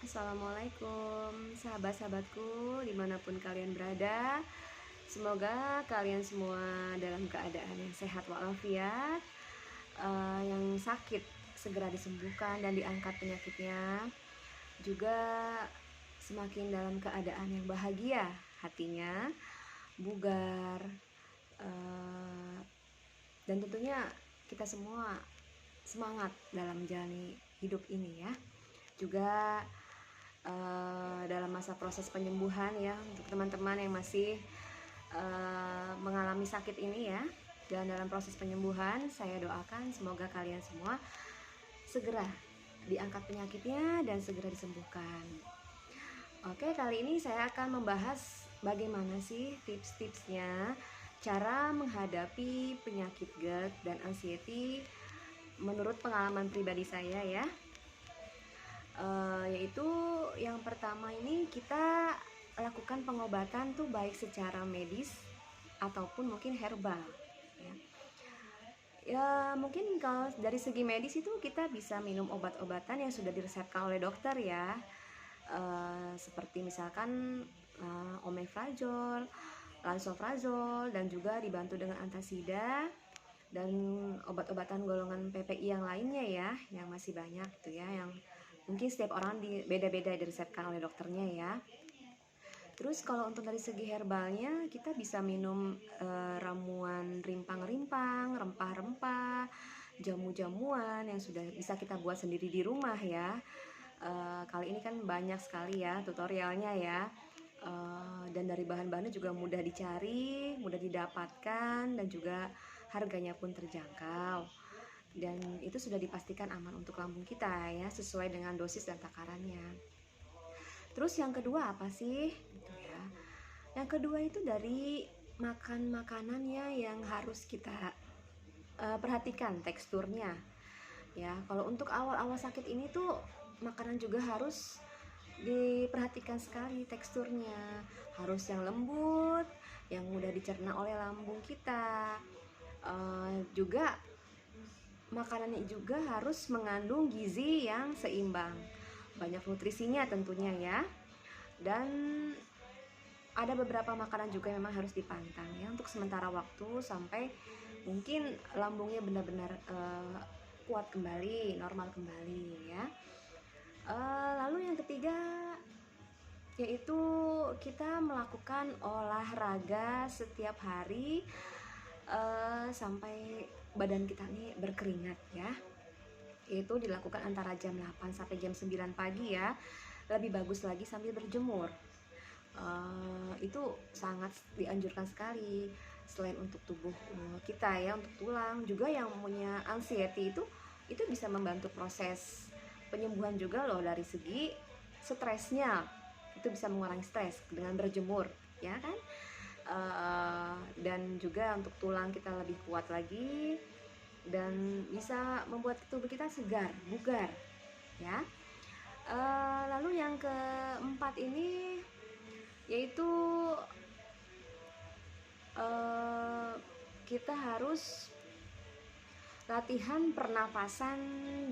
Assalamualaikum sahabat-sahabatku dimanapun kalian berada. Semoga kalian semua dalam keadaan yang sehat walafiat, yang sakit segera disembuhkan dan diangkat penyakitnya. Juga semakin dalam keadaan yang bahagia hatinya, bugar, dan tentunya kita semua semangat dalam menjalani hidup ini ya. Juga dalam masa proses penyembuhan ya, untuk teman-teman yang masih mengalami sakit ini ya, dan dalam proses penyembuhan saya doakan semoga kalian semua segera diangkat penyakitnya dan segera disembuhkan. Oke, kali ini saya akan membahas bagaimana sih tips-tipsnya cara menghadapi penyakit GERD dan anxiety menurut pengalaman pribadi saya ya. Yaitu yang pertama ini kita lakukan pengobatan tuh baik secara medis ataupun mungkin herbal ya. Ya mungkin kalau dari segi medis itu kita bisa minum obat-obatan yang sudah diresepkan oleh dokter ya, seperti misalkan omeprazol, lansoprazol, dan juga dibantu dengan antasida dan obat-obatan golongan PPI yang lainnya ya, yang masih banyak gitu ya, yang mungkin setiap orang beda-beda diresepkan oleh dokternya ya. Terus kalau untuk dari segi herbalnya, kita bisa minum ramuan rimpang-rimpang, rempah-rempah, jamu-jamuan yang sudah bisa kita buat sendiri di rumah ya. Kali ini kan banyak sekali ya tutorialnya ya. Dan dari bahan-bahannya juga mudah dicari, mudah didapatkan, dan juga harganya pun terjangkau. Dan itu sudah dipastikan aman untuk lambung kita ya, sesuai dengan dosis dan takarannya. Terus yang kedua apa sih? Gitu ya. Yang kedua itu dari makan makanannya yang harus kita perhatikan teksturnya. Ya, kalau untuk awal-awal sakit ini tuh makanan juga harus diperhatikan sekali teksturnya. Harus yang lembut, yang mudah dicerna oleh lambung kita. Juga makanannya juga harus mengandung gizi yang seimbang, banyak nutrisinya tentunya ya. Dan ada beberapa makanan juga yang memang harus dipantang ya untuk sementara waktu sampai mungkin lambungnya benar-benar kuat kembali, normal kembali ya. Lalu yang ketiga yaitu kita melakukan olahraga setiap hari sampai badan kita nih berkeringat ya. Itu dilakukan antara jam 8 sampai jam 9 pagi ya. Lebih bagus lagi sambil berjemur. Itu sangat dianjurkan sekali. Selain untuk tubuh kita ya, untuk tulang juga yang punya anxiety itu bisa membantu proses penyembuhan juga loh dari segi stresnya. Itu bisa mengurangi stres dengan berjemur ya kan. Dan juga untuk tulang kita lebih kuat lagi dan bisa membuat tubuh kita segar, bugar ya. Lalu yang keempat ini yaitu kita harus latihan pernapasan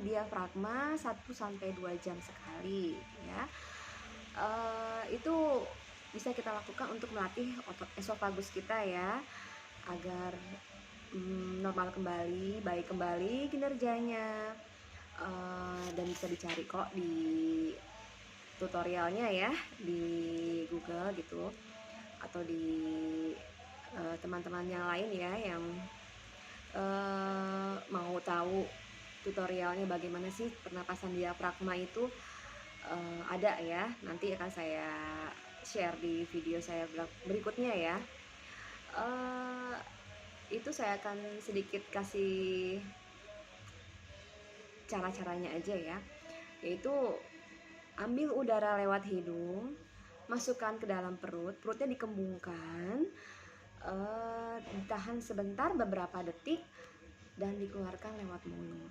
diafragma 1-2 jam sekali ya. Itu bisa kita lakukan untuk melatih otot esofagus kita ya, agar normal kembali, baik kembali kinerjanya. Dan bisa dicari kok di tutorialnya ya di Google gitu, atau di teman-teman yang lain ya yang mau tahu tutorialnya bagaimana sih pernapasan diafragma itu. Ada ya, nanti akan saya share di video saya berikutnya ya. Itu saya akan sedikit kasih cara-caranya aja ya, yaitu ambil udara lewat hidung, masukkan ke dalam perut, perutnya dikembungkan, ditahan sebentar beberapa detik dan dikeluarkan lewat mulut.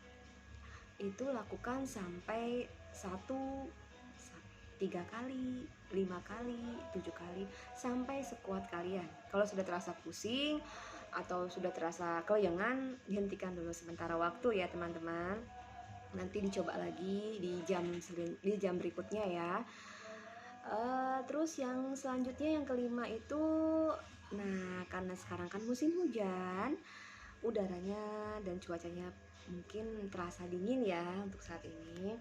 Itu lakukan sampai 3 kali, 5 kali, 7 kali, sampai sekuat kalian. Kalau sudah terasa pusing atau sudah terasa kelayangan, dihentikan dulu sementara waktu ya teman-teman. Nanti dicoba lagi di jam berikutnya ya. Terus yang selanjutnya yang kelima itu, nah karena sekarang kan musim hujan, udaranya dan cuacanya mungkin terasa dingin ya untuk saat ini.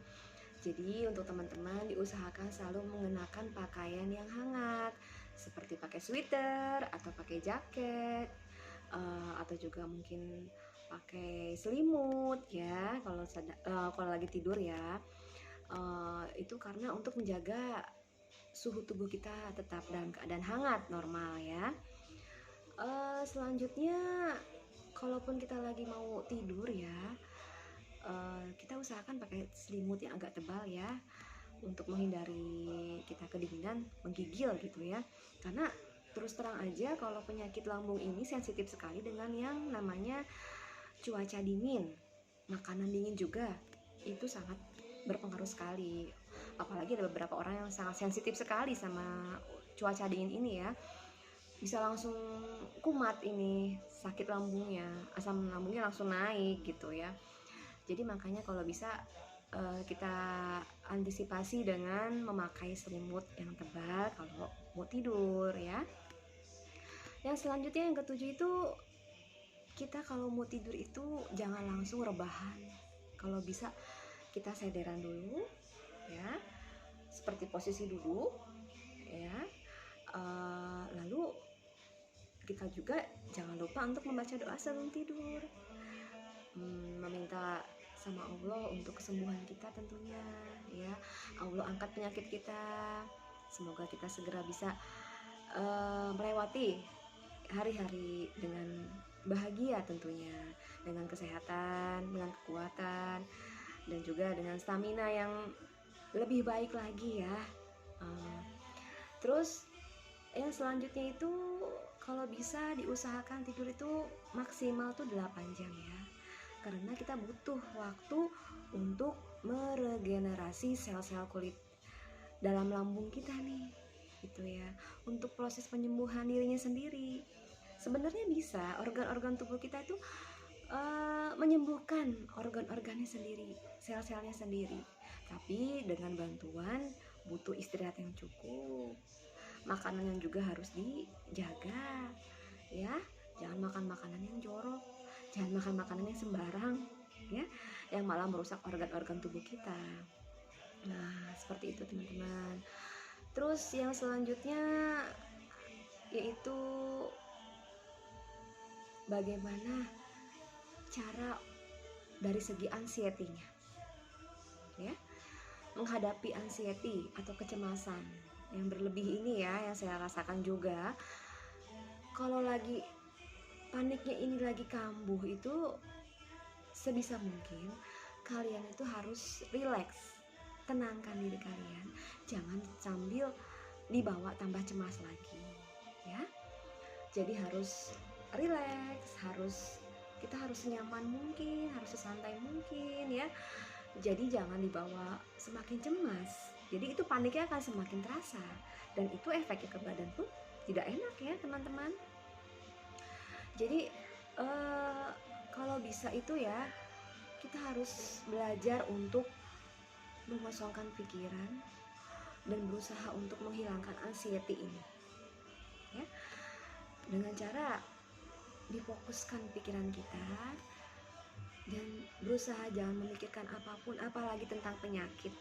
Jadi untuk teman-teman diusahakan selalu mengenakan pakaian yang hangat, seperti pakai sweater atau pakai jaket, atau juga mungkin pakai selimut ya kalau lagi tidur ya. Itu karena untuk menjaga suhu tubuh kita tetap dalam keadaan hangat normal ya. Selanjutnya, kalaupun kita lagi mau tidur ya, kita usahakan pakai selimut yang agak tebal ya, untuk menghindari kita kedinginan, menggigil gitu ya. Karena terus terang aja kalau penyakit lambung ini sensitif sekali dengan yang namanya cuaca dingin, makanan dingin juga itu sangat berpengaruh sekali. Apalagi ada beberapa orang yang sangat sensitif sekali sama cuaca dingin ini ya, bisa langsung kumat ini, sakit lambungnya, asam lambungnya langsung naik gitu ya. Jadi makanya kalau bisa kita antisipasi dengan memakai selimut yang tebal kalau mau tidur ya. Yang selanjutnya yang ketujuh itu, kita kalau mau tidur itu jangan langsung rebahan. Kalau bisa kita sederan dulu ya, seperti posisi duduk ya. Lalu kita juga jangan lupa untuk membaca doa sebelum tidur, meminta sama Allah untuk kesembuhan kita tentunya ya. Allah angkat penyakit kita, semoga kita segera bisa melewati hari-hari dengan bahagia tentunya, dengan kesehatan, dengan kekuatan, dan juga dengan stamina yang lebih baik lagi ya. Terus yang selanjutnya itu, kalau bisa diusahakan tidur itu maksimal tuh 8 jam ya, karena kita butuh waktu untuk meregenerasi sel-sel kulit dalam lambung kita nih gitu ya, untuk proses penyembuhan dirinya sendiri. Sebenarnya bisa organ-organ tubuh kita itu menyembuhkan organ-organnya sendiri, sel-selnya sendiri, tapi dengan bantuan butuh istirahat yang cukup, makanan yang juga harus dijaga ya. Jangan makan makanan yang jorok, jangan makan makanan yang sembarang ya, yang malah merusak organ-organ tubuh kita. Nah seperti itu teman-teman. Terus yang selanjutnya yaitu bagaimana cara dari segi anxiety-nya ya, menghadapi anxiety atau kecemasan yang berlebih ini ya, yang saya rasakan juga. Kalau lagi paniknya ini lagi kambuh itu, sebisa mungkin kalian itu harus relax, tenangkan diri kalian, jangan sambil dibawa tambah cemas lagi ya. Jadi harus relax, kita harus senyaman mungkin, harus sesantai mungkin ya. Jadi jangan dibawa semakin cemas, jadi itu paniknya akan semakin terasa, dan itu efeknya ke badan pun tidak enak ya teman-teman. Jadi kalau bisa itu ya, kita harus belajar untuk mengosongkan pikiran dan berusaha untuk menghilangkan anxiety ini ya, dengan cara difokuskan pikiran kita dan berusaha jangan memikirkan apapun, apalagi tentang penyakit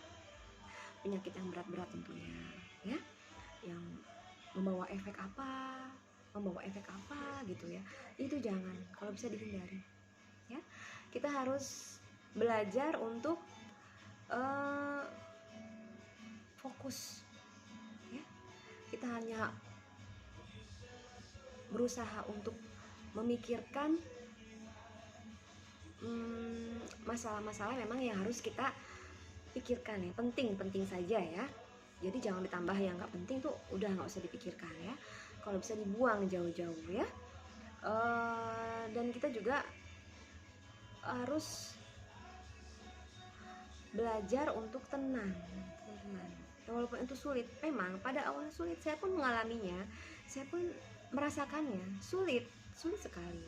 yang berat-berat tentunya ya, yang membawa efek apa gitu ya, itu jangan, kalau bisa dihindari ya. Kita harus belajar untuk fokus ya. Kita hanya berusaha untuk memikirkan masalah-masalah memang yang harus kita pikirkan ya, penting saja ya. Jadi jangan ditambah yang nggak penting tuh, udah nggak usah dipikirkan ya, kalau bisa dibuang jauh-jauh ya. Dan kita juga harus belajar untuk tenang teman-teman, walaupun itu sulit. Memang pada awalnya sulit, saya pun mengalaminya, saya pun merasakannya sulit sekali.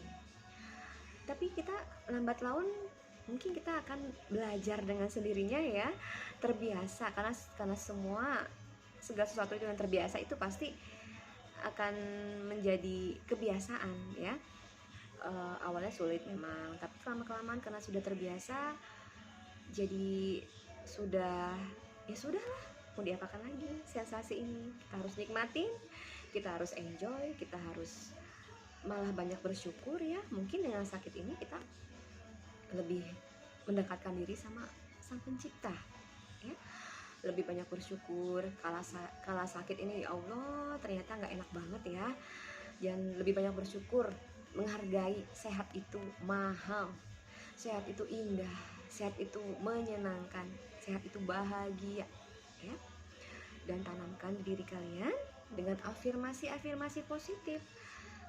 Tapi kita lambat laun mungkin kita akan belajar dengan sendirinya ya, terbiasa, karena semua segala sesuatu itu yang terbiasa itu pasti akan menjadi kebiasaan ya. Awalnya sulit memang, tapi lama kelamaan karena sudah terbiasa, jadi sudah, ya sudah lah, mau diapakan lagi sensasi ini. Kita harus nikmatin, kita harus enjoy, kita harus malah banyak bersyukur ya. Mungkin dengan sakit ini kita lebih mendekatkan diri sama sang pencipta ya, lebih banyak bersyukur. Kala sakit ini, ya Allah, ternyata nggak enak banget ya. Dan lebih banyak bersyukur, menghargai sehat itu mahal, sehat itu indah, sehat itu menyenangkan, sehat itu bahagia ya. Dan tanamkan di diri kalian dengan afirmasi positif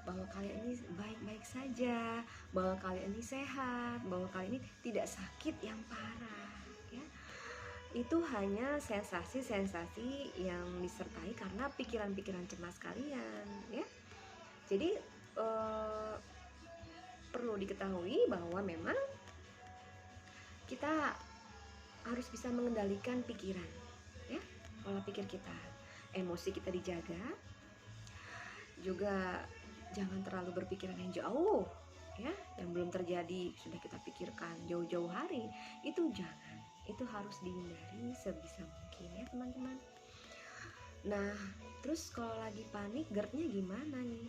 bahwa kalian ini baik-baik saja, bahwa kalian ini sehat, bahwa kalian ini tidak sakit yang parah ya. Itu hanya sensasi-sensasi yang disertai karena pikiran-pikiran cemas kalian ya. Jadi perlu diketahui bahwa memang kita harus bisa mengendalikan pikiran ya, pola pikir kita, emosi kita dijaga, juga jangan terlalu berpikiran yang jauh ya, yang belum terjadi sudah kita pikirkan jauh-jauh hari, itu jangan, itu harus dihindari sebisa mungkin ya teman-teman. Nah, terus kalau lagi panik GERD-nya gimana nih?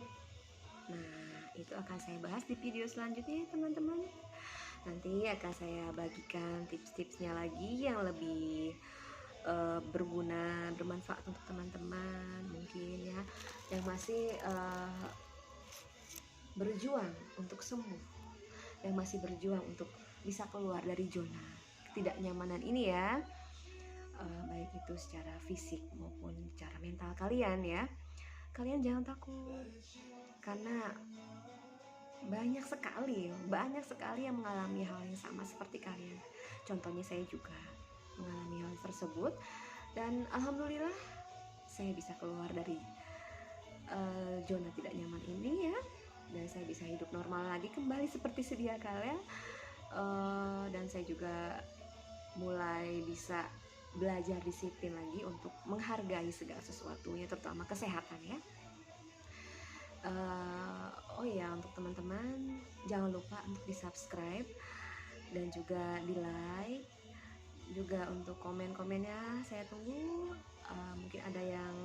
Nah, itu akan saya bahas di video selanjutnya ya teman-teman. Nanti akan saya bagikan tips-tipsnya lagi yang lebih berguna, bermanfaat untuk teman-teman mungkin ya, yang masih berjuang untuk sembuh, yang masih berjuang untuk bisa keluar dari zona ketidaknyamanan ini ya, baik itu secara fisik maupun secara mental kalian ya. Kalian jangan takut, karena banyak sekali yang mengalami hal yang sama seperti kalian. Contohnya saya juga mengalami hal tersebut, dan alhamdulillah saya bisa keluar dari zona tidak nyaman ini ya, dan saya bisa hidup normal lagi kembali seperti sedia kala. Dan saya juga mulai bisa belajar disiplin lagi untuk menghargai segala sesuatunya, terutama kesehatan ya. Oh ya, untuk teman-teman jangan lupa untuk di subscribe dan juga di like, juga untuk komen-komennya saya tunggu. Mungkin ada yang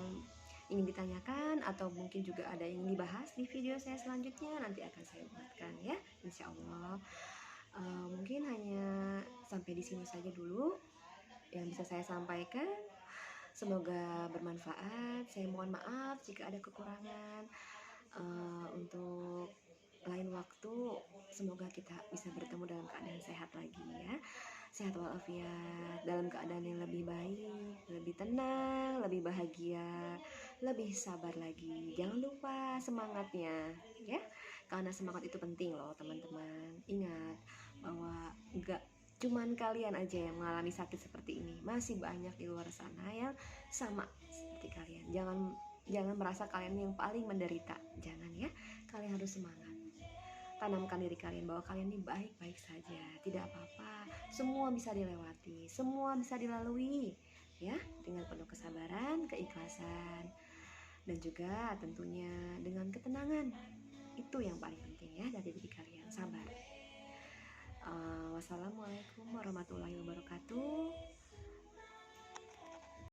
ingin ditanyakan atau mungkin juga ada yang ingin dibahas di video saya selanjutnya, nanti akan saya buatkan ya, insya Allah. Mungkin hanya sampai di sini saja dulu yang bisa saya sampaikan. Semoga bermanfaat. Saya mohon maaf jika ada kekurangan. Untuk lain waktu semoga kita bisa bertemu dalam keadaan sehat lagi ya, sehat walafiat, dalam keadaan yang lebih baik, lebih tenang, lebih bahagia, lebih sabar lagi. Jangan lupa semangatnya ya, karena semangat itu penting loh teman-teman. Ingat bahwa enggak cuman kalian aja yang mengalami sakit seperti ini, masih banyak di luar sana yang sama seperti kalian. Jangan merasa kalian yang paling menderita, jangan ya. Kalian harus semangat, tanamkan diri kalian bahwa kalian ini baik-baik saja, tidak apa-apa, semua bisa dilewati, semua bisa dilalui ya, dengan penuh kesabaran, keikhlasan, dan juga tentunya dengan ketenangan. Itu yang paling penting ya dari diri kalian, sabar. Wassalamualaikum warahmatullahi wabarakatuh.